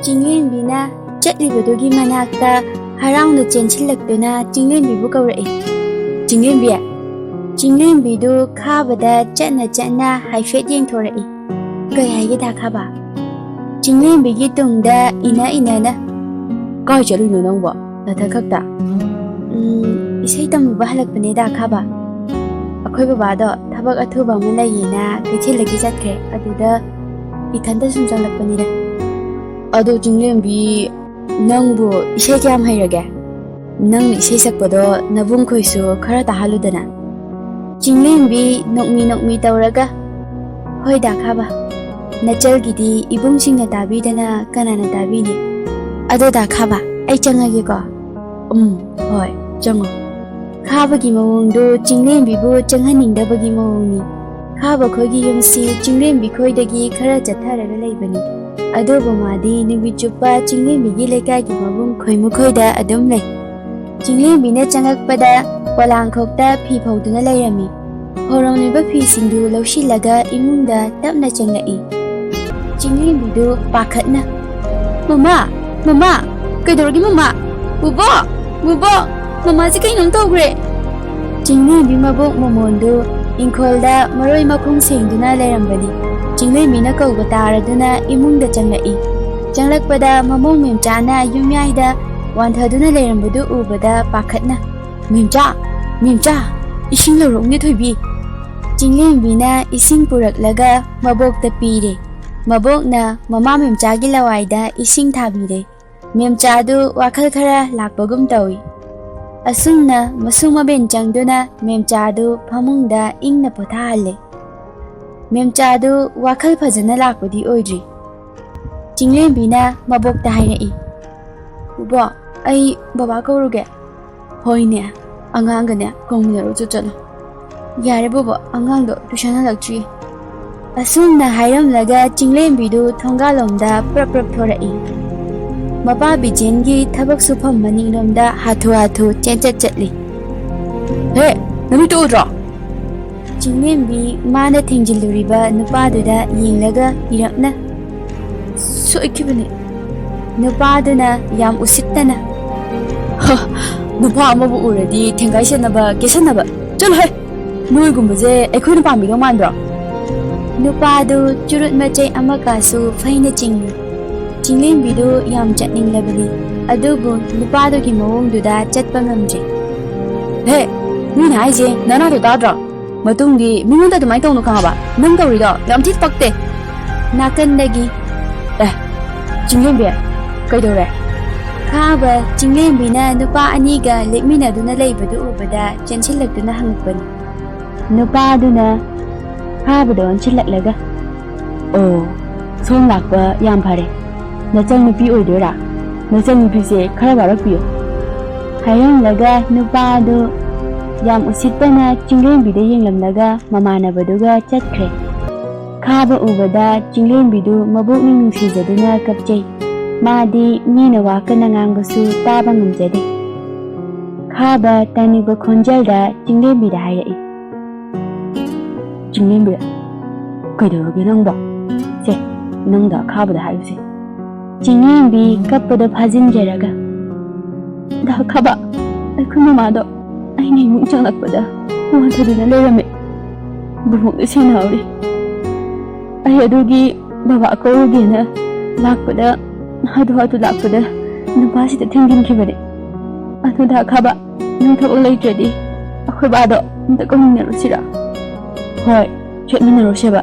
ꯆꯤꯡꯂꯦꯝꯕꯤꯅ ꯆꯠꯂꯤꯕꯗꯨꯒꯤ ꯃꯅꯥꯛꯇ ꯍꯔꯥꯎꯅ ꯆꯦꯟꯁꯤꯜꯂꯛꯇꯨꯅ ꯆꯤꯡꯂꯦꯝꯕꯤꯕꯨ ꯀꯧꯔꯛꯏ꯫ ꯆꯤꯡꯂꯦꯝꯕꯤ! ꯆꯤꯡꯂꯦꯝꯕꯤꯗꯨ ꯈꯥꯕꯗ ꯆꯠꯅ ꯆꯠꯅ ꯍꯥꯏꯐꯦꯠ ꯌꯦꯡꯊꯣꯔꯛꯏ꯫ ꯀꯩ ꯍꯥꯏꯒꯦ ꯗꯥ ꯈꯥꯕ? ꯆꯤꯡꯂꯦꯝꯕꯤꯒꯤ ꯇꯨꯡꯗ ꯏꯅ ꯀꯥꯏ ꯆꯠꯂꯨꯏꯅꯣ ꯅꯪꯕꯣ ꯅꯊꯟ ꯈꯛꯇ? ꯏꯁꯩ ꯇꯝꯂꯨꯕ ꯍꯜꯂꯛꯄꯅꯦ ꯗꯥ ꯈꯥꯕ꯫ ꯑꯩꯈꯣꯏ ꯕꯕꯥꯗꯣ ꯊꯕꯛ ꯑꯊꯨꯕ ꯑꯃ ꯂꯩꯌꯦꯅ ꯀꯩꯊꯦꯜꯗꯒꯤ ꯆꯠꯈ꯭ꯔꯦ, ꯑꯗꯨꯗ ꯏꯊꯟꯇ ꯁꯨꯝ ꯆꯪꯂꯛꯄꯅꯤꯗ꯫ ꯑꯗꯣ ꯆꯤꯡꯂꯦꯝꯕꯤ, ꯅꯪꯕꯨ ꯏꯁꯩ ꯀꯌꯥꯝ ꯍꯩꯔꯒꯦ? ꯅꯪꯅ ꯏꯁꯩ ꯁꯛꯄꯗꯣ ꯅꯕꯨꯡꯈꯣꯏꯁꯨ ꯈꯔ ꯇꯥꯍꯜꯂꯨꯗꯅ꯫ ꯆꯤꯡꯂꯦꯝꯕꯤ ꯅꯣꯛꯃꯤ ꯇꯧꯔꯒ, ꯍꯣꯏ ꯗꯥ ꯈꯥꯕ, ꯅꯆꯜꯒꯤꯗꯤ ꯏꯕꯨꯡꯁꯤꯡꯅ ꯇꯥꯕꯤꯗꯅ ꯀꯅꯥꯅ ꯇꯥꯕꯤꯅꯤ? ꯑꯗꯣ ꯗꯥ ꯈꯥꯕ, ꯑꯩ ꯆꯪꯉꯒꯦꯀꯣ? ꯍꯣꯏ, ꯆꯪꯉꯣ꯫ ꯈꯥꯕꯒꯤ ꯃꯑꯣꯡꯗꯨ ꯆꯤꯡꯂꯦꯝꯕꯤꯕꯨ ꯆꯪꯍꯟꯅꯤꯡꯗꯕꯒꯤ ꯃꯑꯣꯡꯅꯤ꯫ ꯈꯥꯕ ꯈꯣꯏꯒꯤ ꯌꯨꯝꯁꯤ ꯆꯤꯡꯂꯦꯝꯕꯤ ꯈꯣꯏꯗꯒꯤ ꯈꯔ ꯆꯠꯊꯔꯒ ꯂꯩꯕꯅꯤ꯫ ꯑꯗꯨꯕꯨ ꯃꯥꯗꯤ ꯅꯨꯃꯤꯠ ꯆꯨꯞꯄ ꯆꯤꯡꯂꯦꯝꯕꯤꯒꯤ ꯂꯩꯀꯥꯏꯒꯤ ꯃꯕꯨꯡ ꯈꯣꯏꯃꯨꯈꯣꯏꯗ ꯑꯗꯨꯝ ꯂꯩ꯫ ꯆꯤꯡꯂꯦꯝꯕꯤꯅ ꯆꯪꯂꯛꯄꯗ ꯄꯣꯂꯥꯡꯈꯣꯛꯇ ꯐꯤ ꯐꯧꯗꯨꯅ ꯂꯩꯔꯝꯃꯤ꯫ ꯐꯧꯔꯝꯂꯤꯕ ꯐꯤꯁꯤꯡꯗꯨ ꯂꯧꯁꯤꯜꯂꯒ ꯏꯃꯨꯡꯗ ꯇꯞꯅ ꯆꯪꯂꯛꯏ꯫ ꯆꯤꯡꯂꯦꯝꯕꯤꯗꯨ ꯄꯥꯈꯠꯅ, ꯃꯃꯥ! ꯀꯩꯗꯧꯔꯒꯦ ꯃꯃꯥ? ꯕꯨꯕꯣꯛ! ꯃꯃꯥꯁꯦ ꯀꯩꯅꯣꯝ ꯇꯧꯈ꯭ꯔꯦ꯫ ꯆꯤꯡꯂꯦꯝꯕꯤ ꯃꯕꯣꯛ ꯃꯣꯃꯣꯟꯗꯨ ꯏꯪꯈꯣꯜꯗ ꯃꯔꯣꯏ ꯃꯈꯣꯡ ꯁꯦꯡꯗꯨꯅ ꯂꯩꯔꯝꯕꯅꯤ꯫ ꯆꯤꯡꯂꯦꯝꯕꯤꯅ ꯀꯧꯕ ꯇꯥꯔꯗꯨꯅ ꯏꯃꯨꯡꯗ ꯆꯪꯂꯛꯏ꯫ ꯆꯪꯂꯛꯄꯗ ꯃꯃꯧ ꯃꯦꯝꯆꯥꯅ ꯌꯨꯝꯌꯥꯏꯗ ꯋꯥꯟꯊꯗꯨꯅ ꯂꯩꯔꯝꯕꯗꯨ ꯎꯕꯗ ꯄꯥꯈꯠꯅ, ꯃꯦꯝꯆꯥ! ꯏꯁꯤꯡ ꯂꯧꯔꯛꯎꯅꯦ ꯊꯣꯏꯕꯤ꯫ ꯆꯤꯡꯂꯦꯝꯕꯤꯅ ꯏꯁꯤꯡ ꯄꯨꯔꯛꯂꯒ ꯃꯕꯣꯛꯇ ꯄꯤꯔꯦ꯫ ꯃꯕꯣꯛꯅ ꯃꯃꯥ ꯃꯦꯝꯆꯥꯒꯤ ꯂꯋꯥꯏꯗ ꯏꯁꯤꯡ ꯊꯥꯕꯤꯔꯦ꯫ ꯃꯦꯝꯆꯥꯗꯨ ꯋꯥꯈꯜ ꯈꯔ ꯂꯥꯛꯄꯒꯨꯝ ꯇꯧꯏ꯫ ꯑꯁꯨꯝꯅ ꯃꯁꯨ ꯃꯕꯦꯟ ꯆꯪꯗꯨꯅ ꯃꯦꯝꯆꯥꯗꯨ ꯐꯃꯨꯡꯗ ꯏꯪꯅ ꯄꯣꯊꯥꯍꯜꯂꯦ꯫ ꯃꯦꯝꯆꯥꯗꯨ ꯋꯥꯈꯜ ꯐꯖꯅ ꯂꯥꯛꯄꯗꯤ ꯑꯣꯏꯗ꯭ꯔꯤ꯫ ꯆꯤꯡꯂꯦꯝꯕꯤꯅ ꯃꯕꯣꯛꯇ ꯍꯥꯏꯔꯛꯏ, ꯕꯣꯕꯣꯛ, ꯑꯩ ꯕꯕꯥ ꯀꯧꯔꯨꯒꯦ? ꯍꯣꯏꯅꯦ, ꯑꯉꯥꯡꯒꯅꯦ ꯀꯧꯃꯤꯟꯅꯔꯨ ꯆꯠꯂꯣ꯫ ꯌꯥꯔꯦ ꯕꯣꯕꯣꯛ, ꯑꯉꯥꯡꯗꯣ ꯇꯨꯏꯁꯟ ꯍꯜꯂꯛꯇ꯭ꯔꯤ꯫ ꯑꯁꯨꯝꯅ ꯍꯥꯏꯔꯝꯂꯒ ꯆꯤꯡꯂꯦꯝꯕꯤꯗꯨ ꯊꯣꯡꯒꯥꯜꯂꯣꯝꯗ ꯄ꯭ꯔꯞ ꯊꯣꯔꯛꯏ꯫ ꯃꯄꯥ ꯕꯤꯖꯦꯟꯒꯤ ꯊꯕꯛ ꯁꯨꯐꯝ ꯃꯅꯤꯡꯂꯣꯝꯗ ꯍꯥꯊꯨ ꯆꯠꯂꯤ꯫ ꯍꯦ, ꯅꯃꯤꯠꯇꯨ ꯎꯗ꯭ꯔꯣ? ꯆꯤꯡꯂꯦꯝꯕꯤ ꯃꯥꯅ ꯊꯦꯡꯖꯤꯜꯂꯨꯔꯤꯕ ꯅꯨꯄꯥꯗꯨꯗ ꯌꯦꯡꯂꯒ ꯏꯔꯛꯅ, ꯁꯣꯏꯈꯤꯕꯅꯤ꯫ ꯅꯨꯄꯥꯗꯨꯅ ꯌꯥꯝ ꯎꯁꯤꯠꯇꯅ, ꯅꯨꯄꯥ ꯑꯃꯕꯨ ꯎꯔꯗꯤ ꯊꯦꯡꯒꯥꯏꯁꯟꯅꯕ ꯀꯦꯁꯟꯅꯕ, ꯆꯠꯂꯣꯍꯦ! ꯅꯣꯏꯒꯨꯝꯕꯁꯦ ꯑꯩꯈꯣꯏꯅ ꯄꯥꯝꯕꯤꯗꯧ ꯃꯥꯟꯕ꯭ꯔꯣ? ꯅꯨꯄꯥꯗꯨ ꯆꯨꯔꯨꯠ ꯃꯆꯩ ꯑꯃꯀꯥꯁꯨ ꯐꯩꯅ ꯆꯤꯡꯏ꯫ ꯆꯤꯡꯂꯦꯝꯕꯤꯗꯨ ꯌꯥꯝ ꯆꯠꯅꯤꯡꯂꯕꯅꯤ, ꯑꯗꯨꯕꯨ ꯅꯨꯄꯥꯗꯨꯒꯤ ꯃꯑꯣꯡꯗꯨꯗ ꯆꯠꯄ ꯉꯝꯗ꯭ꯔꯦ꯫ ꯍꯦ, ꯃꯤꯅ ꯍꯥꯏꯁꯦ ꯅꯅꯥꯗꯣ ꯇꯥꯗ꯭ꯔꯣ? ꯃꯇꯨꯡꯗꯤ ꯃꯤꯉꯣꯟꯗ ꯑꯗꯨꯃꯥꯏꯅ ꯇꯧꯅꯨ ꯈꯪꯉꯕ? ꯅꯪ ꯇꯧꯔꯤꯗꯣ ꯌꯥꯝ ꯊꯤ ꯄꯛꯇꯦ꯫ ꯅꯥꯀꯟꯗꯒꯤ, ꯆꯤꯡꯂꯦꯝꯕꯤ, ꯀꯩꯗꯧꯔꯦ? ꯈꯥꯕ ꯆꯤꯡꯂꯦꯝꯕꯤꯅ ꯅꯨꯄꯥ ꯑꯅꯤꯒ ꯂꯦꯞꯃꯤꯟꯅꯗꯨꯅ ꯂꯩꯕꯗꯨ ꯎꯕꯗ ꯆꯦꯟꯁꯤꯜꯂꯛꯇꯨꯅ ꯍꯪꯉꯛꯄꯅꯤ꯫ ꯅꯨꯄꯥꯗꯨꯅ ꯈꯥꯕꯗ ꯑꯣꯟꯁꯤꯜꯂꯛꯂꯒ, ꯑꯣ, ꯁꯣꯝ ꯂꯥꯛꯄ ꯌꯥꯝ ꯐꯔꯦ꯫ ꯅꯆꯜ ꯅꯨꯄꯤ ꯑꯣꯏꯗꯣꯏꯔꯥ? ꯅꯆꯜ ꯅꯨꯄꯤꯁꯦ ꯈꯔ ꯋꯥꯔꯛꯄꯤꯌꯨ꯫ ꯍꯥꯏꯔꯝꯂꯒ ꯅꯨꯄꯥꯗꯨ ꯌꯥꯝ ꯎꯁꯤꯠꯇꯅ ꯆꯤꯡꯂꯦꯝꯕꯤꯗ ꯌꯦꯡꯂꯝꯂꯒ ꯃꯃꯥꯟꯅꯕꯗꯨꯒ ꯆꯠꯈ꯭ꯔꯦ꯫ ꯈꯥꯕ ꯎꯕꯗ ꯆꯤꯡꯂꯦꯝꯕꯤꯗꯨ ꯃꯕꯨꯛꯅꯤꯡ ꯅꯨꯡꯁꯤꯖꯗꯨꯅ ꯀꯞꯆꯩ꯫ ꯃꯥꯗꯤ ꯃꯤꯅ ꯋꯥ ꯀꯟꯅ ꯉꯥꯡꯕꯁꯨ ꯇꯥꯕ ꯉꯝꯖꯗꯦ꯫ ꯈꯥꯕ ꯇꯥꯅꯤꯡꯕ ꯈꯣꯟꯖꯦꯜꯗ ꯆꯤꯡꯂꯦꯝꯕꯤꯗ ꯍꯥꯏꯔꯛꯏ, ꯆꯤꯡꯂꯦꯝꯕꯤ, ꯀꯩꯗꯧꯔꯒꯦ ꯅꯪꯕꯣ? ꯁꯦ, ꯅꯪꯗ ꯑꯈꯥꯕꯗ ꯍꯥꯏꯌꯨꯁꯦ꯫ ꯆꯤꯡꯂꯦꯝꯕꯤ ꯀꯞꯄꯗ ꯐꯥꯖꯤꯟꯖꯔꯒ, ꯗꯥ ꯈꯥꯕ, ꯑꯩꯈꯣꯏ ꯃꯃꯥꯗꯣ ꯑꯩꯅ ꯏꯃꯨꯡ ꯆꯪꯂꯛꯄꯗ ꯋꯥꯟꯊꯗꯨꯅ ꯂꯩꯔꯝꯃꯦ꯫ ꯕꯨꯕꯣꯛꯅ ꯁꯦꯟꯅꯍꯧꯔꯤ꯫ ꯑꯩ ꯑꯗꯨꯒꯤ ꯕꯕꯥ ꯀꯧꯔꯨꯒꯦꯅ ꯂꯥꯛꯄꯗ ꯍꯥꯊꯨ ꯂꯥꯛꯄꯗ ꯅꯨꯄꯥꯁꯤꯗ ꯊꯦꯡꯖꯤꯟꯈꯤꯕꯅꯦ꯫ ꯑꯗꯨ ꯗꯥ ꯈꯥꯕ, ꯅꯪ ꯊꯕꯛ ꯂꯩꯇ꯭ꯔꯗꯤ ꯑꯩꯈꯣꯏ ꯕꯥꯗꯣ ꯑꯝꯇ ꯀꯧꯃꯤꯟꯅꯔꯨꯁꯤꯔꯥ? ꯍꯣꯏ, ꯆꯠꯃꯤꯟꯅꯔꯨꯁꯦꯕ꯫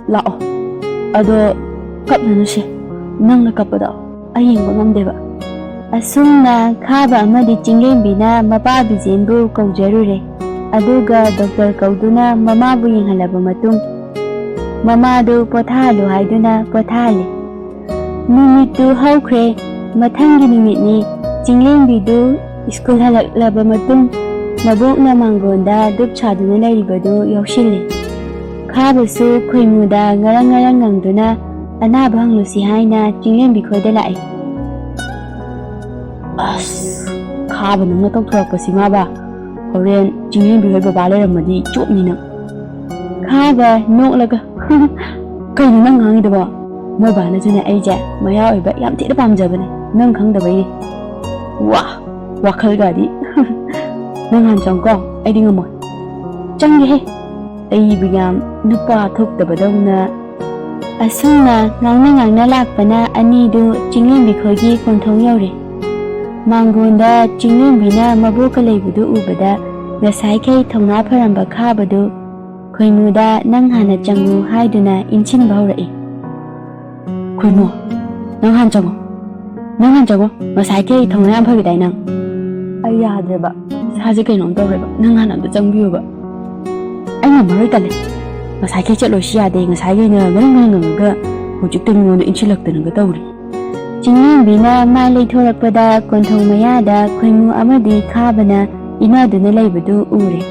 ꯂꯥꯛꯑꯣ꯫ ꯑꯗꯣ ꯀꯞꯅꯅꯨꯁꯦ, ꯅꯪꯅ ꯀꯞꯄꯗꯣ ꯑꯩ ꯌꯦꯡꯕ ꯉꯝꯗꯦꯕ꯫ ꯑꯁꯨꯝꯅ ꯈꯥꯕ ꯑꯃꯗꯤ ꯆꯤꯡꯂꯦꯝꯕꯤꯅ ꯃꯄꯥ ꯕꯤꯖꯦꯟꯕꯨ ꯀꯧꯖꯔꯨꯔꯦ꯫ ꯑꯗꯨꯒ ꯗꯣꯛꯇꯔ ꯀꯧꯗꯨꯅ ꯃꯃꯥꯕꯨ ꯌꯦꯡꯍꯜꯂꯕ ꯃꯇꯨꯡ ꯃꯃꯥꯗꯨ ꯄꯣꯊꯥꯍꯜꯂꯨ ꯍꯥꯏꯗꯨꯅ ꯄꯣꯊꯥꯍꯜꯂꯦ꯫ ꯅꯨꯃꯤꯠꯇꯨ ꯍꯧꯈ꯭ꯔꯦ꯫ ꯃꯊꯪꯒꯤ ꯅꯨꯃꯤꯠꯅꯤ꯫ ꯆꯤꯡꯂꯦꯝꯕꯤꯗꯨ ꯁ꯭ꯀꯨꯜ ꯍꯜꯂꯛꯂꯕ ꯃꯇꯨꯡ ꯃꯕꯣꯛꯅ ꯃꯥꯡꯒꯣꯟꯗ ꯙꯨꯞ ꯁꯥꯗꯨꯅ ꯂꯩꯔꯤꯕꯗꯨ ꯌꯥꯎꯁꯤꯜꯂꯦ꯫ ꯈꯥꯕꯁꯨ ꯈꯣꯏꯃꯨꯗ ꯉꯔꯪ ꯉꯪꯗꯨꯅ ꯑꯅꯥꯕ ꯍꯪꯂꯨꯁꯤ ꯍꯥꯏꯅ ꯆꯤꯡꯂꯦꯝꯕꯤ ꯈꯣꯏꯗ ꯂꯥꯛꯏ꯫ ꯑꯁ, ꯈꯥꯕ ꯅꯪꯅ ꯇꯧꯊꯣꯔꯛꯄꯁꯤꯃꯕ, ꯍꯣꯔꯦꯟ ꯆꯤꯡꯂꯦꯝꯕꯤ ꯍꯣꯏ ꯕꯕꯥ ꯂꯩꯔꯝꯃꯗꯤ ꯆꯣꯞꯅꯤ ꯅꯪ꯫ ꯈꯥꯕ ꯅꯣꯛꯂꯒ, ꯀꯩꯅꯣ ꯅꯪ ꯉꯥꯡꯉꯤꯗꯨꯕꯣ? ꯃꯣꯏ ꯕꯥꯅꯁꯨꯅꯦ ꯑꯩꯁꯦ ꯃꯌꯥ ꯑꯣꯏꯕ ꯌꯥꯝ ꯊꯤꯅ ꯄꯥꯝꯖꯕꯅꯦ ꯅꯪ ꯈꯪꯗꯕꯩꯅꯦ ꯋꯥꯈꯜꯒꯗꯤ ꯅꯪ ꯍꯥꯟ ꯆꯪꯀꯣ ꯑꯩꯗꯤ ꯉꯝꯃꯣꯏ ꯆꯪꯒꯦꯍꯦ ꯑꯩꯕꯨ ꯌꯥꯝ ꯅꯨꯄꯥ ꯊꯣꯛꯇꯕꯗꯧꯅ ꯑꯁꯨꯝꯅ ꯉꯥꯡꯅ ꯂꯥꯛꯄꯅ ꯑꯅꯤꯗꯨ ꯆꯤꯡꯂꯦꯝꯕꯤ ꯈꯣꯏꯒꯤ ꯀꯣꯟꯊꯣꯡ ꯌꯧꯔꯦ ꯃꯥꯡꯒꯣꯟꯗ ꯆꯤꯡꯂꯦꯝꯕꯤꯅ ꯃꯕꯣꯛꯀ ꯂꯩꯕꯗꯨ ꯎꯕꯗ ꯉꯁꯥꯏꯈꯩ ꯊꯧꯅꯥ ꯐꯔꯝꯕ ꯈꯥꯕꯗꯨ ꯈꯣꯏꯃꯨꯗ ꯅꯪ ꯍꯥꯟꯅ ꯆꯪꯉꯨ ꯍꯥꯏꯗꯨꯅ ꯏꯟꯁꯤꯟꯕ ꯍꯧꯔꯛꯏ ꯈꯣꯏꯃꯨ ꯅꯪ ꯍꯥꯟ ꯆꯪꯉꯣ ꯉꯁꯥꯏꯈꯩ ꯊꯧꯅꯥ ꯌꯥꯝ ꯐꯈꯤꯗꯥꯏ ꯅꯪ ꯑꯩ ꯌꯥꯗ꯭ꯔꯦꯕ ꯏꯁꯥꯁꯦ ꯀꯩꯅꯣꯝ ꯇꯧꯔꯦꯕ ꯅꯪ ꯍꯥꯟꯅ ꯑꯝꯇ ꯆꯪꯕꯤꯌꯨꯕ ꯑꯩ ꯉꯝꯃꯔꯣꯏ ꯇꯜꯂꯦ ꯉꯁꯥꯏꯈꯩ ꯆꯠꯂꯣꯏꯁꯤ ꯌꯥꯗꯦ ꯉꯁꯥꯏꯈꯩꯅ ꯉꯪꯉꯒ ꯍꯧꯖꯤꯛꯇ ꯃꯤꯉꯣꯟꯗ ꯏꯟꯁꯤꯜꯂꯛꯇꯅꯒ ꯇꯧꯔꯤ ꯆꯤꯡꯂꯦꯝꯕꯤꯅ ꯃꯥꯏ ꯂꯩꯊꯣꯔꯛꯄꯗ ꯀꯣꯟꯊꯣꯡ ꯃꯌꯥꯗ ꯈꯣꯏꯃꯨ ꯑꯃꯗꯤ ꯈꯥꯕꯅ ꯏꯅꯗꯨꯅ ꯂꯩꯕꯗꯨ ꯎꯔꯦ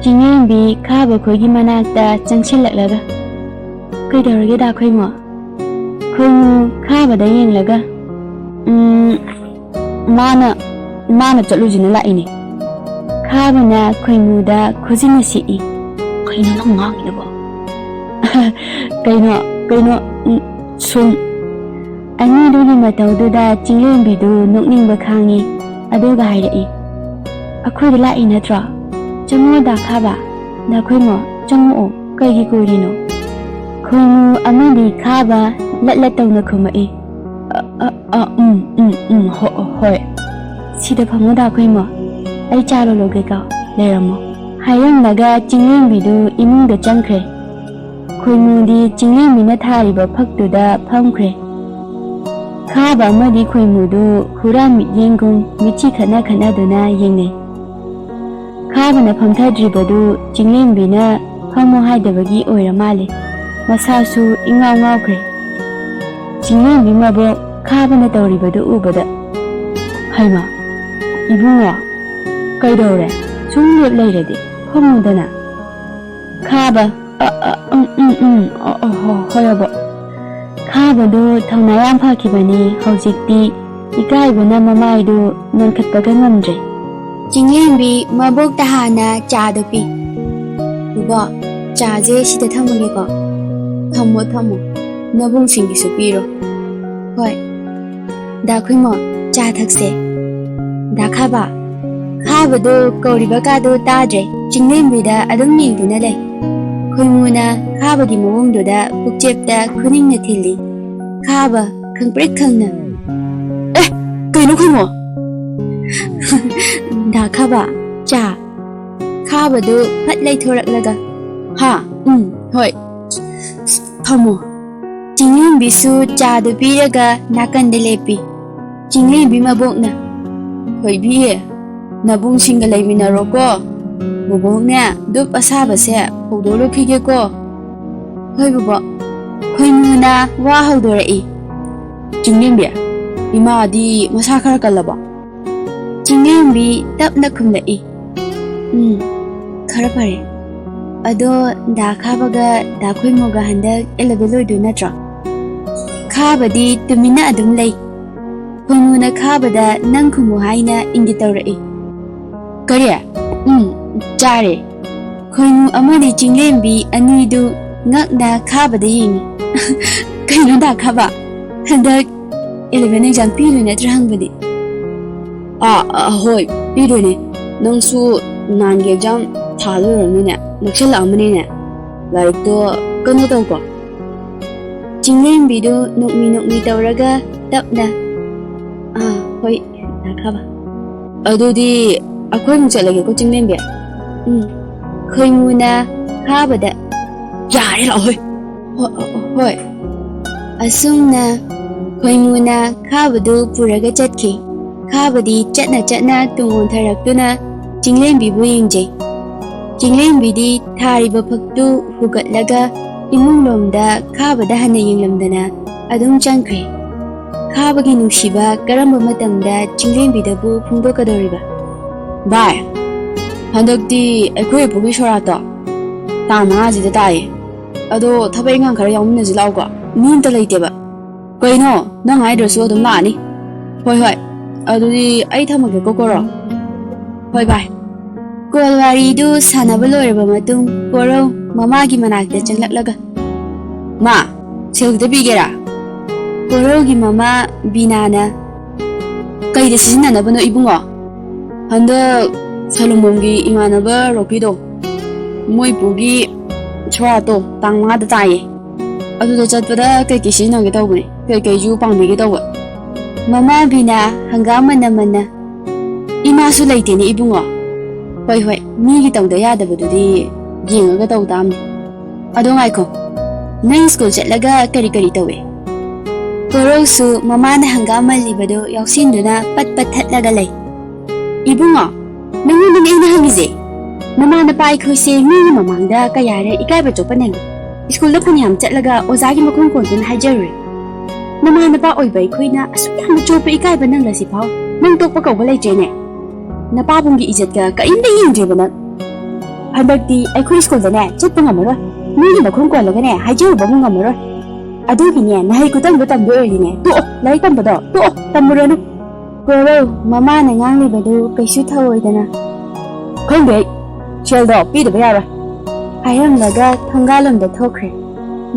ꯆꯤꯡꯂꯦꯝꯕꯤ ꯈꯥꯕ ꯈꯣꯏꯒꯤ ꯃꯅꯥꯛꯇ ꯆꯪꯁꯤꯜꯂꯛꯂꯒ ꯀꯩꯗꯧꯔꯒꯦ ꯗꯥ ꯈꯣꯏꯃꯨ ꯈꯣꯏꯃꯨ ꯈꯥꯕꯗ ꯌꯦꯡꯂꯒ ꯃꯥꯅ ꯆꯠꯂꯨꯁꯤꯅ ꯂꯥꯛꯏꯅꯦ ꯈꯥꯕꯅ ꯈꯣꯏꯃꯨꯗ ꯈꯨꯖꯤꯟꯅ ꯁꯤꯛꯏ ꯀꯩꯅꯣ ꯅꯪ ꯉꯥꯡꯉꯤꯗꯨꯕꯣ ꯀꯩꯅꯣ ꯁꯨꯝ ꯑꯅꯤꯗꯨꯒꯤ ꯃꯇꯧꯗꯨꯗ ꯆꯤꯡꯂꯦꯝꯕꯤꯗꯨ ꯅꯣꯛꯅꯤꯡꯕ ꯈꯥꯡꯉꯤ ꯑꯗꯨꯒ ꯍꯥꯏꯔꯛꯏ ꯑꯩꯈꯣꯏꯗ ꯂꯥꯛꯏ ꯅꯠꯇ꯭ꯔꯣ ꯆꯪꯉꯣ ꯗꯥ ꯈꯥꯕ ꯗꯥ ꯈꯣꯏꯃꯨ ꯆꯪꯉꯛꯑꯣ ꯀꯩꯒꯤ ꯀꯣꯏꯔꯤꯅꯣ ꯈꯣꯏꯃꯨ ꯑꯃꯗꯤ ꯈꯥꯕ ꯂꯠ ꯇꯧꯅ ꯈꯨꯝꯃꯛꯏ ꯍꯣꯏ ꯁꯤꯗ ꯐꯝꯃꯣ ꯗꯥ ꯈꯣꯏꯃꯨ ꯑꯩ ꯆꯥ ꯂꯣꯜꯂꯨꯒꯦꯀꯣ ꯂꯩꯔꯝꯃꯣ ꯍꯥꯏꯔꯝꯂꯒ ꯆꯤꯡꯂꯦꯝꯕꯤꯗꯨ ꯏꯃꯨꯡꯗ ꯆꯪꯈ꯭ꯔꯦ ꯈꯣꯏꯃꯨꯗꯤ ꯆꯤꯡꯂꯦꯝꯕꯤꯅ ꯊꯥꯔꯤꯕ ꯐꯛꯇꯨꯗ ꯐꯝꯈ꯭ꯔꯦ ꯈꯥꯕ ꯑꯃꯗꯤ ꯈꯣꯏꯃꯨꯗꯨ ꯍꯨꯔꯥꯟ ꯃꯤꯠꯌꯦꯡꯒꯨꯝ ꯃꯤꯠꯆꯤ ꯈꯠꯅꯗꯨꯅ ꯌꯦꯡꯅꯩ ꯈꯥꯕꯅ ꯐꯝꯊꯗ꯭ꯔꯤꯕꯗꯨ ꯆꯤꯡꯂꯦꯝꯕꯤꯅ ꯐꯝꯃꯣ ꯍꯥꯏꯗꯕꯒꯤ ꯑꯣꯏꯔ ꯃꯥꯜꯂꯦ ꯃꯁꯥꯁꯨ ꯏꯉꯥꯎ ꯉꯥꯎꯈ꯭ꯔꯦ ꯆꯤꯡꯂꯦꯝꯕꯤ ꯃꯕꯣꯛ ꯈꯥꯕꯅ ꯇꯧꯔꯤꯕꯗꯨ ꯎꯕꯗ ꯍꯩꯃꯥ ꯏꯕꯨꯡꯉꯣ ꯀꯩꯗꯧꯔꯦ ꯁꯨꯝ ꯂꯦꯞ ꯂꯩꯔꯗꯤ ꯐꯝꯃꯨꯗꯅ ꯈꯥꯕ ꯍꯣꯏ ꯑꯕꯣꯛ ꯈꯥꯕꯗꯨ ꯊꯧꯅꯥ ꯌꯥꯝ ꯐꯈꯤꯕꯅꯤ ꯍꯧꯖꯤꯛꯇꯤ ꯏꯀꯥꯏꯕꯅ ꯃꯃꯥꯏꯗꯨ ꯅꯣꯟꯈꯠꯄꯒ ꯉꯝꯗ꯭ꯔꯦ ꯆꯤꯡꯂꯦꯝꯕꯤ ꯃꯕꯣꯛꯇ ꯍꯥꯟꯅ ꯆꯥꯗꯨ ꯄꯤ ꯕꯣꯕꯣꯛ ꯆꯥꯁꯦ ꯁꯤꯗ ꯊꯝꯃꯒꯦꯀꯣ ꯊꯝꯃꯣ ꯅꯕꯨꯡꯁꯤꯡꯒꯤꯁꯨ ꯄꯤꯔꯣ ꯍꯣꯏ ꯗꯥ ꯈꯣꯏꯃꯨ ꯆꯥ ꯊꯛꯁꯦ ꯗꯥ ꯈꯥꯕ ꯈꯥꯕꯗꯨ ꯀꯧꯔꯤꯕ ꯀꯥꯗꯨ ꯇꯥꯗ꯭ꯔꯦ ꯆꯤꯡꯂꯦꯝꯕꯤꯗ ꯑꯗꯨꯝ ꯌꯦꯡꯗꯨꯅ ꯂꯩ ꯈꯣꯏꯃꯨꯅ ꯈꯥꯕꯒꯤ ꯃꯑꯣꯡꯗꯨꯗ ꯄꯨꯛꯆꯦꯞꯇ ꯈꯨꯅꯤꯡꯅ ꯊꯤꯜꯂꯤ ꯈꯥꯕ ꯈꯪꯄ꯭ꯔꯦꯛ ꯈꯪꯅ ꯀꯩꯅꯣ ꯈꯣꯏꯃꯨ ꯗꯥ ꯈꯥꯕ ꯆꯥ ꯈꯥꯕꯗꯨ ꯐꯠ ꯂꯩꯊꯣꯔꯛꯂꯒ ꯍꯣꯏ ꯐꯝꯃꯣ ꯆꯤꯡꯂꯦꯝꯕꯤꯁꯨ ꯆꯥꯗꯨ ꯄꯤꯔꯒ ꯅꯥꯀꯟꯗ ꯂꯦꯞꯄꯤ ꯆꯤꯡꯂꯦꯝꯕꯤ ꯃꯕꯣꯛꯅ ꯊꯣꯏꯕꯤ ꯅꯕꯨꯡꯁꯤꯡꯒ ꯂꯩꯃꯤꯟꯅꯔꯣꯀꯣ ꯕꯣꯕꯣꯛꯅꯦ ꯙꯨꯞ ꯑꯁꯥꯕꯁꯦ ꯍꯧꯗꯣꯛꯂꯨꯈꯤꯒꯦꯀꯣ ꯍꯣꯏ ꯕꯣꯕꯣꯛ ꯈꯣꯏꯃꯨꯅ ꯋꯥ ꯍꯧꯗꯣꯔꯛꯏ ꯆꯤꯡꯂꯦꯝꯕꯤ ꯏꯃꯥꯗꯤ ꯃꯁꯥ ꯈꯔ ꯀꯜꯂꯕꯣ ꯆꯤꯡꯂꯦꯝꯕꯤ ꯇꯞꯅ ꯈꯨꯝꯂꯛꯏ ꯈꯔ ꯐꯔꯦ ꯑꯗꯣ ꯗꯥ ꯈꯥꯕꯒ ꯗꯥ ꯈꯣꯏꯃꯨꯒ ꯍꯟꯗꯛ 11 ꯂꯣꯏꯗꯣꯏ ꯅꯠꯇ꯭ꯔꯣ ꯈꯥꯕꯗꯤ ꯇꯨꯃꯤꯟꯅ ꯑꯗꯨꯝ ꯂꯩ ꯈꯣꯏꯃꯨꯅ ꯈꯥꯕꯗ ꯅꯪ ꯈꯨꯝꯃꯨ ꯍꯥꯏꯅ ꯏꯪꯒꯤꯠ ꯇꯧꯔꯛꯏ ꯀꯔꯤ ꯆꯥꯔꯦ ꯈꯣꯏꯃꯨ ꯑꯃꯗꯤ ꯆꯤꯡꯂꯦꯝꯕꯤ ꯑꯅꯤꯗꯨ ꯉꯛꯅ ꯈꯥꯕꯗ ꯌꯦꯡꯉꯤ ꯀꯩꯅꯣ ꯗꯥ ꯈꯥꯕ ꯍꯟꯗꯛ 11 ꯑꯦꯛꯖꯥꯝ ꯄꯤꯗꯣꯏ ꯅꯠꯇ꯭ꯔꯥ ꯍꯪꯕꯗꯤ ꯍꯣꯏ ꯄꯤꯗꯣꯏꯅꯦ ꯅꯪꯁꯨ ꯅꯥꯟꯒꯤ ꯑꯦꯛꯖꯥꯝ ꯊꯥꯗꯣꯏꯔꯝꯅꯤꯅꯦ ꯅꯛꯁꯜꯂꯛꯑꯃꯅꯤꯅꯦ ꯂꯥꯏꯔꯤꯛꯇꯣ ꯀꯩꯅꯣ ꯇꯧꯀꯣ ꯆꯤꯡꯂꯦꯝꯕꯤꯗꯨ ꯅꯣꯛꯃꯤ ꯇꯧꯔꯒ ꯇꯞꯅ ꯍꯣꯏ ꯗꯥ ꯈꯥꯕ ꯑꯗꯨꯗꯤ ꯑꯩꯈꯣꯏꯃꯨꯛ ꯆꯠꯂꯒꯦꯀꯣ ꯆꯤꯡꯂꯦꯝꯕꯤ ꯈꯣꯏꯃꯨꯅ ꯈꯥꯕꯗ ꯌꯥꯔꯦ ꯂꯥꯛꯑꯣ ꯍꯣꯏ ꯑꯁꯨꯝꯅ ꯈꯣꯏꯃꯨꯅ ꯈꯥꯕꯗꯨ ꯄꯨꯔꯒ ꯆꯠꯈꯤ ꯈꯥꯕꯗꯤ ꯆꯠꯅ ꯇꯨꯡ ꯑꯣꯟꯊꯔꯛꯇꯨꯅ ꯆꯤꯡꯂꯦꯝꯕꯤꯕꯨ ꯌꯦꯡꯖꯩ ꯆꯤꯡꯂꯦꯝꯕꯤꯗꯤ ꯊꯥꯔꯤꯕ ꯐꯛꯇꯨ ꯍꯨꯒꯠꯂꯒ ꯏꯃꯨꯡꯂꯣꯝꯗ ꯈꯥꯕꯗ ꯍꯟꯅ ꯌꯦꯡꯂꯝꯗꯅ ꯑꯗꯨꯝ ꯆꯪꯈ꯭ꯔꯦ ꯈꯥꯕꯒꯤ ꯅꯨꯡꯁꯤꯕ ꯀꯔꯝꯕ ꯃꯇꯝꯗ ꯆꯤꯡꯂꯦꯝꯕꯤꯗꯕꯨ ꯐꯣꯡꯗꯣꯛꯀꯗꯧꯔꯤꯕ ꯚꯥꯏ ꯍꯟꯗꯛꯇꯤ ꯑꯩꯈꯣꯏ ꯏꯄꯨꯒꯤ ꯁꯣꯔꯥꯠꯇꯣ ꯇꯥꯡ 5ꯁꯤꯗ ꯇꯥꯏꯌꯦ ꯑꯗꯣ ꯊꯕꯛ ꯏꯪꯈꯥꯡ ꯈꯔ ꯌꯥꯎꯃꯤꯟꯅꯁꯤ ꯂꯥꯛꯎꯀꯣ ꯃꯤ ꯑꯝꯇ ꯂꯩꯇꯦꯕ ꯀꯩꯅꯣ ꯅꯪ ꯍꯥꯏꯗ꯭ꯔꯁꯨ ꯑꯗꯨꯝ ꯂꯥꯛꯑꯅꯤ ꯍꯣꯏ ꯑꯗꯨꯗꯤ ꯑꯩ ꯊꯝꯃꯒꯦꯀꯣ ꯀꯣꯔꯣ ꯍꯣꯏ ꯚꯥꯏ ꯀꯣꯜ ꯋꯥꯔꯤꯗꯨ ꯁꯥꯟꯅꯕ ꯂꯣꯏꯔꯕ ꯃꯇꯨꯡ ꯀꯣꯔꯧ ꯃꯃꯥꯒꯤ ꯃꯅꯥꯛꯇ ꯆꯪꯂꯛꯂꯒ ꯃꯥ ꯁꯦꯜꯗ ꯄꯤꯒꯦꯔꯥ? ꯀꯣꯔꯧꯒꯤ ꯃꯃꯥ ꯕꯤꯅꯥꯅ ꯀꯩꯗ ꯁꯤꯖꯤꯟꯅꯅꯕꯅꯣ ꯏꯕꯨꯡꯉꯣ? ꯍꯟꯗꯛ ꯁꯂꯨꯡꯕꯝꯒꯤ 이만ꯅꯕ ꯔꯣꯀꯤꯗꯣ ꯃꯣꯏ ꯄꯨꯒꯤ ꯁꯣꯔꯥꯠꯇꯣ ꯇꯥꯡ 5ꯗ ꯇꯥꯏꯌꯦ. ꯑꯗꯨꯗ ꯆꯠꯄꯗ ꯀꯩꯀꯩ ꯁꯤꯖꯤꯟꯅꯒꯦ ꯇꯧꯕꯅꯦ. ꯀꯩꯀꯩꯁꯨ ꯄꯥꯡꯕꯤꯒꯦ ꯇꯧꯕ. ꯃꯃꯥ ꯕꯤꯅꯥ ꯍꯪꯒꯥꯝ ꯃꯟꯅ 이마ꯁꯨ ꯂꯩꯇꯦꯅꯦ 이bungo. ꯍꯣꯏ ꯃꯤꯒꯤ ꯇꯧꯗ ꯌꯥꯗꯕꯗꯨꯗꯤ ꯌꯦꯡꯉꯒ ꯇꯧ ꯇꯥꯝꯅꯤ. ꯑꯗꯣ ꯉꯥꯏꯈꯣ. ꯅꯪ ꯁ꯭ꯀꯨꯜ ꯆꯠꯂꯒ ꯀꯔꯤ ꯇꯧꯋꯦ? ꯀꯣꯔꯧꯁꯨ ꯃꯃꯥꯅ ꯍꯪꯒꯥꯝ ꯃꯜꯂꯤꯕꯗꯨ ꯌꯥꯎꯁꯤꯟꯗꯨꯅ ꯄꯠ ꯊꯠꯂꯒ ꯂꯩ. 이bungo, ꯅꯪꯉꯣꯟꯗꯅꯦ ꯑꯩꯅ ꯍꯪꯉꯤꯁꯦ. ꯅꯃꯥ ꯅꯄꯥ ꯑꯩꯈꯣꯏꯁꯦ ꯃꯤꯒꯤ ꯃꯃꯥꯡꯗ ꯀꯌꯥꯔ ꯏꯀꯥꯏꯕ ꯆꯣꯞꯄꯅꯦ. ꯁ꯭ꯀꯨꯜꯗ ꯐꯅꯌꯥꯝ ꯆꯠꯂꯒ ꯑꯣꯖꯥꯒꯤ ꯃꯈꯣꯡ ꯀꯣꯟꯗꯨꯅ ꯍꯥꯏꯖꯔꯨꯔꯦ. ꯅꯃꯥ ꯅꯄꯥ ꯑꯣꯏꯕ ꯑꯩꯈꯣꯏꯅ ꯑꯁꯨꯛ ꯌꯥꯝꯅ ꯆꯣꯞꯄ ꯏꯀꯥꯏꯕ ꯅꯪꯂꯁꯤꯐꯥꯎ ꯅꯪ ꯇꯣꯛꯄ ꯀꯧꯕ ꯂꯩꯇ꯭ꯔꯦꯅꯦ. ꯅꯄꯥꯕꯨꯡꯒꯤ ꯏꯖꯠꯀ ꯀꯔꯤꯝꯇ ꯌꯦꯡꯗ꯭ꯔꯦꯕ ꯅꯪ. ꯍꯟꯗꯛꯇꯤ ꯑꯩꯈꯣꯏ ꯁ꯭ꯀꯨꯜꯗꯅꯦ ꯆꯠꯄ ꯉꯝꯃꯔꯣꯏ. ꯃꯤꯒꯤ ꯃꯈꯣꯡ ꯀꯣꯜꯂꯒꯅꯦ ꯍꯥꯏꯖꯔꯨꯕꯕꯨ ꯉꯝꯃꯔꯣꯏ. ꯑꯗꯨꯒꯤꯅꯦ ꯅꯍꯩ ꯈꯨꯇꯝꯗꯣ ꯇꯝꯕ ꯑꯣꯏꯔꯗꯤꯅꯦ ꯇꯣꯛꯑꯣ. ꯂꯥꯏꯔꯤꯛ ꯇꯝꯕꯗꯣ ꯇꯣꯛꯑꯣ. ꯇꯝꯃꯨꯔꯅꯨ. ꯀꯣꯔꯧ ꯃꯃꯥꯅ ꯉꯥꯡꯂꯤꯕꯗꯨ ꯀꯩꯁꯨ ꯊꯧꯑꯣꯏꯗꯅ ꯈꯪꯗꯦ ꯑꯩ. ꯁꯦꯜꯗꯣ ꯄꯤꯗꯕ ꯌꯥꯔꯣꯏ ꯍꯥꯏꯔꯝꯂꯒ ꯊꯣꯡꯒꯥꯜꯂꯣꯝꯗ ꯊꯣꯛꯈ꯭ꯔꯦ.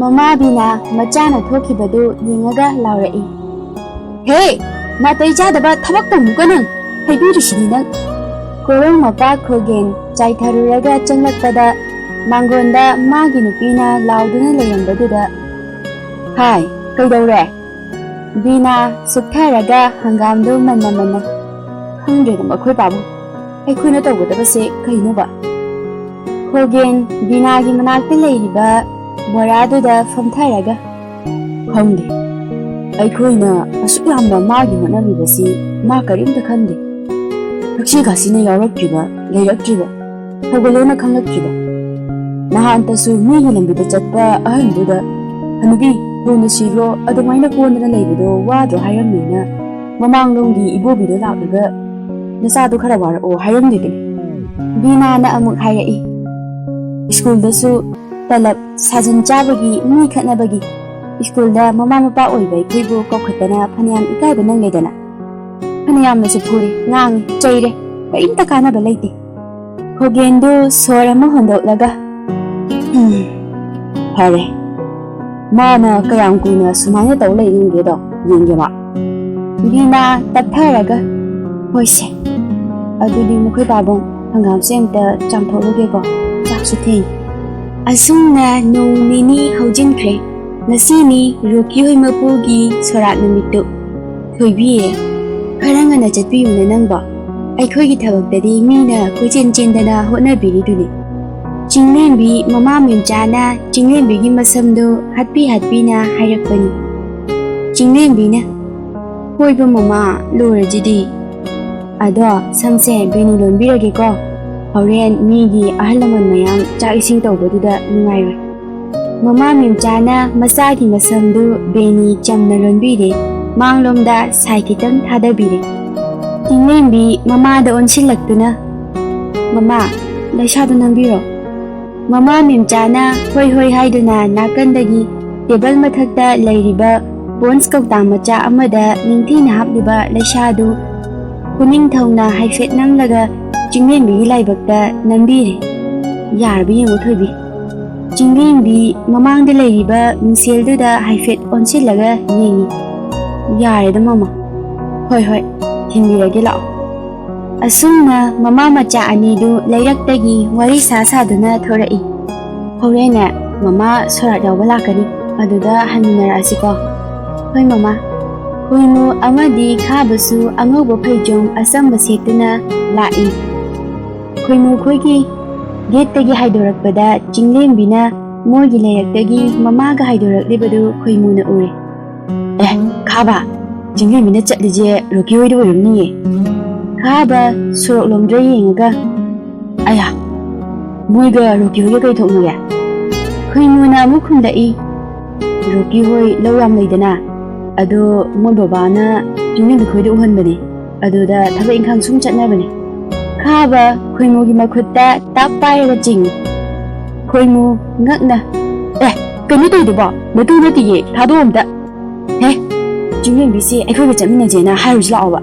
ꯃꯃꯥ ꯕꯤꯅꯥ ꯃꯆꯥꯅ ꯊꯣꯛꯈꯤꯕꯗꯨ ꯌꯦꯡꯉꯒ ꯂꯥꯎꯔꯛꯏ. ꯍꯦ! ꯅꯥꯇꯩ ꯆꯥꯗꯕ ꯊꯕꯛ ꯇꯧꯅꯨꯀꯣ ꯅꯪ. ꯍꯩꯕꯤꯔꯤꯁꯤꯅꯤ ꯅꯪ. ꯀꯣꯔꯧ ꯃꯄꯥ ꯈꯣꯒꯦꯟ ꯆꯥꯏꯊꯔꯨꯔꯒ ꯆꯪꯂꯛꯄꯗ ꯃꯥꯡꯒꯣꯟꯗ ꯃꯥꯒꯤ ꯅꯨꯄꯤꯅ ꯂꯥꯎꯗꯨꯅ ꯂꯩꯔꯝꯕꯗꯨꯗ ꯍꯥꯏ ꯀꯩꯗꯧꯔꯦ? ꯕꯤꯅꯥ ꯁꯨꯛꯊꯔꯒ ꯍꯪꯒꯥꯝꯗꯨ ꯃꯟꯅ ꯈꯪꯗ꯭ꯔꯦꯗ ꯃꯈꯣꯏ ꯄꯥꯕꯨꯡ. ꯑꯩꯈꯣꯏꯅ ꯇꯧꯒꯗꯕꯁꯦ ꯀꯩꯅꯣꯕ? ꯈꯣꯒꯦꯟ ꯕꯤꯅꯥꯒꯤ ꯃꯅꯥꯛꯇ ꯂꯩꯔꯤꯕ ꯃꯣꯔꯥꯗꯨꯗ ꯐꯝꯊꯔꯒ ꯈꯪꯗꯦ. ꯑꯩꯈꯣꯏꯅ ꯑꯁꯨꯛ ꯌꯥꯝꯅ ꯃꯥꯒꯤ ꯍꯣꯠꯅꯕꯤꯕꯁꯤ ꯃꯥ ꯀꯔꯤꯝꯇ ꯈꯟꯗꯦ. ꯊꯛꯁꯤ ꯈꯥꯁꯤꯅ ꯌꯥꯎꯔꯛꯇ꯭ꯔꯤꯕ, ꯂꯩꯔꯛꯇ꯭ꯔꯤꯕ, ꯊꯧꯒꯜꯂꯣꯟꯅ ꯈꯪꯂꯛꯇ꯭ꯔꯤꯕ. ꯅꯍꯥꯟꯇꯁꯨ ꯃꯤꯒꯤ ꯂꯝꯕꯤꯗ ꯆꯠꯄ ꯑꯍꯟꯗꯨꯗ ꯍꯅꯨꯕꯤ ꯊꯨꯅ ꯁꯤꯈ꯭ꯔꯣ ꯑꯗꯨꯃꯥꯏꯅ ꯀꯣꯟꯗꯅ ꯂꯩꯕꯗꯣ ꯋꯥꯗ꯭ꯔꯣ ꯍꯥꯏꯔꯝꯃꯦꯅ ꯃꯃꯥꯡꯂꯣꯝꯒꯤ ꯏꯕꯣꯕꯤꯗꯣ ꯂꯥꯛꯂꯒ ꯅꯆꯥꯗꯣ ꯈꯔ ꯋꯥꯔꯛꯑꯣ ꯍꯥꯏꯔꯝꯗꯦꯗꯅ. ꯕꯤꯅꯥꯅ ꯑꯃꯨꯛ ꯍꯥꯏꯔꯛꯏ. ꯁ꯭ꯀꯨꯜꯗꯁꯨ ꯇꯂꯞ ꯁꯥꯖꯟ ꯆꯥꯕꯒꯤ ꯃꯤ ꯈꯠꯅꯕꯒꯤ ꯁ꯭ꯀꯨꯜꯗ ꯃꯃꯥ ꯃꯄꯥ ꯑꯣꯏꯕ ꯑꯩꯈꯣꯏꯕꯨ ꯀꯧꯈꯠꯇꯅ ꯐꯅꯌꯥꯝ ꯏꯀꯥꯏꯕ ꯅꯪꯂꯦꯗꯅ. ꯐꯅꯌꯥꯝꯅꯁꯨ ꯐꯨꯔꯦ, ꯉꯥꯡꯉꯤ, ꯆꯩꯔꯦ. ꯀꯔꯤꯝꯇ ꯀꯥꯟꯅꯕ ꯂꯩꯇꯦ. ꯈꯣꯒꯦꯟꯗꯨ ꯁꯣꯔ ꯑꯃ ꯍꯣꯟꯗꯣꯛꯂꯒ ꯐꯔꯦ. ꯃꯥꯅ ꯀꯌꯥꯝ ꯀꯨꯏꯅ ꯁꯨꯃꯥꯏꯅ ꯇꯧ ꯂꯩꯔꯤꯒꯦꯗꯣ ꯌꯦꯡꯒꯦ ꯃꯥ. ꯕꯤꯅꯥ ꯇꯞꯊꯔꯒ ꯍꯣꯏꯁꯦ. ꯑꯗꯨꯗꯤ ꯃꯈꯣꯏ ꯄꯥꯕꯨꯡ ꯍꯪꯒꯥꯝꯁꯦ ꯑꯝꯇ ꯆꯥꯝꯊꯣꯛꯂꯨꯒꯦꯀꯣ. ꯆꯥꯛꯁꯨ ꯊꯦꯡꯉꯤ. ꯑꯁꯨꯝꯅ ꯅꯣꯡ ꯅꯤꯅꯤ ꯍꯧꯖꯤꯟꯈ꯭ꯔꯦ. ꯉꯁꯤꯅꯤ ꯔꯣꯀꯤ ꯍꯣꯏ ꯃꯄꯨꯒꯤ ꯁꯣꯔꯥꯠ ꯅꯨꯃꯤꯠꯇꯨ. ꯊꯣꯏꯕꯤꯌꯦ, ꯈꯔ ꯉꯟꯅ ꯆꯠꯄꯤꯌꯨꯅꯦ ꯅꯪꯕꯣ. ꯑꯩꯈꯣꯏꯒꯤ ꯊꯕꯛꯇꯗꯤ ꯃꯤꯅ ꯀꯣꯏꯆꯦꯟ ꯆꯦꯟꯗꯅ ꯍꯣꯠꯅꯕꯤꯔꯤꯗꯨꯅꯤ. ꯆꯤꯡꯂꯦꯝꯕꯤ ꯃꯃꯥ ꯃꯦꯝꯆꯥꯅ ꯆꯤꯡꯂꯦꯝꯕꯤꯒꯤ ꯃꯁꯝꯗꯨ ꯍꯥꯠꯄꯤꯅ ꯍꯥꯏꯔꯛꯄꯅꯤ. ꯆꯤꯡꯂꯦꯝꯕꯤꯅ ꯍꯣꯏꯕ ꯃꯃꯥ ꯂꯣꯏꯔꯖꯤꯗꯤ. ꯑꯗꯣ ꯁꯝꯁꯦ ꯕꯦꯅꯤ ꯂꯣꯟꯕꯤꯔꯒꯦꯀꯣ. ꯍꯣꯔꯦꯟ ꯃꯤꯒꯤ ꯑꯍꯜ ꯂꯃꯟ ꯃꯌꯥꯝ ꯆꯥꯛ ꯏꯁꯤꯡ ꯇꯧꯕꯗꯨꯗ ꯅꯨꯡꯉꯥꯏꯔꯣꯏ. ꯃꯃꯥ ꯃꯦꯝꯆꯥꯅ ꯃꯆꯥꯒꯤ ꯃꯁꯝꯗꯨ ꯕꯦꯅꯤ ꯆꯝꯅ ꯂꯣꯟꯕꯤꯔꯦ. ꯃꯥꯡꯂꯣꯝꯗ ꯁꯥꯏ ꯈꯤꯇꯪ ꯊꯥꯗꯕꯤꯔꯦ. ꯆꯤꯡꯂꯦꯝꯕꯤ ꯃꯃꯥꯗ ꯑꯣꯟꯁꯤꯜꯂꯛꯇꯨꯅ ꯃꯃꯥ ꯂꯩꯁꯥꯗꯨ ꯅꯝꯕꯤꯔꯣ. ꯃꯃꯥ ꯃꯦꯝꯆꯥꯅ ꯍꯣꯏ ꯍꯥꯏꯗꯨꯅ ꯅꯥꯀꯟꯗꯒꯤ ꯇꯦꯕꯜ ꯃꯊꯛꯇ ꯂꯩꯔꯤꯕ ꯕꯣꯟꯁ ꯀꯧꯇꯥ ꯃꯆꯥ ꯑꯃꯗ ꯅꯤꯡꯊꯤꯅ ꯍꯥꯞꯂꯤꯕ ꯂꯩꯁꯥꯗꯨ ꯈꯨꯅꯤꯡꯊꯧꯅ ꯍꯥꯏꯐꯦꯠ ꯅꯝꯂꯒ ꯆꯤꯡꯂꯦꯝꯕꯤꯒꯤ ꯂꯥꯏꯕꯛꯇ ꯅꯝꯕꯤꯔꯦ. ꯌꯥꯔꯕ ꯌꯦꯡꯉꯨ ꯊꯣꯏꯕꯤ. ꯆꯤꯡꯂꯦꯝꯕꯤ ꯃꯃꯥꯡꯗ ꯂꯩꯔꯤꯕ ꯃꯤꯡꯁꯦꯜꯗꯨꯗ ꯍꯥꯏꯐꯦꯠ ꯑꯣꯟꯁꯤꯜꯂꯒ ꯌꯦꯡꯉꯤ. ꯌꯥꯔꯦꯗ ꯃꯃꯥ. ꯍꯣꯏ ꯊꯤꯟꯕꯤꯔꯒꯦ ꯂꯥꯛꯑꯣ. ꯑꯁꯨꯝꯅ ꯃꯃꯥ ꯃꯆꯥ ꯑꯅꯤꯗꯨ ꯂꯩꯔꯛꯇꯒꯤ ꯋꯥꯔꯤ ꯁꯥꯗꯨꯅ ꯊꯣꯔꯛꯏ. ꯍꯣꯔꯦꯟꯅꯦ ꯃꯃꯥ ꯁꯣꯔꯥꯠ ꯌꯥꯎꯕ ꯂꯥꯛꯀꯅꯤ. ꯑꯗꯨꯗ ꯍꯟꯃꯤꯟꯅꯔꯛꯑꯁꯤꯀꯣ. ꯍꯣꯏ ꯃꯃꯥ. ꯈꯣꯏꯃꯨ ꯑꯃꯗꯤ ꯈꯥꯕꯁꯨ ꯑꯉꯧꯕ ꯐꯩꯖꯣꯝ ꯑꯆꯝꯕ ꯁꯦꯠꯇꯨꯅ ꯂꯥꯛꯏ. ꯈꯣꯏꯃꯨ ꯈꯣꯏꯒꯤ ꯒꯦꯠꯇꯒꯤ ꯍꯥꯏꯗꯣꯔꯛꯄꯗ ꯆꯤꯡꯂꯦꯝꯕꯤꯅ ꯃꯣꯏꯒꯤ ꯂꯩꯔꯛꯇꯒꯤ ꯃꯃꯥꯒ ꯍꯥꯏꯗꯣꯔꯛꯂꯤꯕꯗꯨ ꯈꯣꯏꯃꯨꯅ ꯎꯔꯦ. ꯈꯥꯕ, ꯆꯤꯡꯂꯦꯝꯕꯤꯅ ꯆꯠꯂꯤꯁꯦ ꯔꯣꯀꯤ ꯍꯣꯏꯗ ꯑꯣꯏꯔꯝꯅꯤꯌꯦ. ꯈꯥꯕ ꯁꯣꯔꯣꯛꯂꯣꯝꯗ ꯌꯦꯡꯉꯒ ꯑꯌꯥ, ꯃꯣꯏꯒ ꯔꯣꯀꯤ ꯍꯣꯏꯒ ꯀꯩ ꯊꯣꯛꯅꯒꯦ? ꯈꯣꯏꯃꯨꯅ ꯑꯃꯨꯛ ꯈꯨꯝꯂꯛꯏ. ꯔꯣꯀꯤ ꯍꯣꯏ ꯂꯧ ꯌꯥꯝ ꯂꯩꯗꯅ, ꯑꯗꯣ ꯃꯣꯏ ꯕꯕꯥꯅ ꯆꯤꯡꯂꯦꯝꯕꯤ ꯈꯣꯏꯗ ꯎꯍꯟꯕꯅꯦ. ꯑꯗꯨꯗ ꯊꯕꯛ ꯏꯪꯈꯥꯡ ꯁꯨꯝ ꯆꯠꯅꯕꯅꯦ. ꯈꯥꯕ ꯈꯣꯏꯃꯨꯒꯤ ꯃꯈꯨꯠꯇ ꯇꯥꯞ ꯄꯥꯏꯔꯒ ꯆꯤꯡꯉꯤ. ꯈꯣꯏꯃꯨ ꯉꯛꯅ ꯀꯩꯅꯣ ꯇꯧꯏꯗꯨꯕꯣ? ꯃꯇꯨ ꯅꯠꯇꯤꯌꯦ, ꯊꯥꯗꯣꯛꯑꯣ ꯑꯝꯇ. ꯆꯤꯡꯂꯦꯝꯕꯤꯁꯦ ꯑꯩꯈꯣꯏꯒ ꯆꯠꯃꯤꯟꯅꯁꯦꯅ ꯍꯥꯏꯔꯨꯁꯤ ꯂꯥꯛꯑꯣꯕ.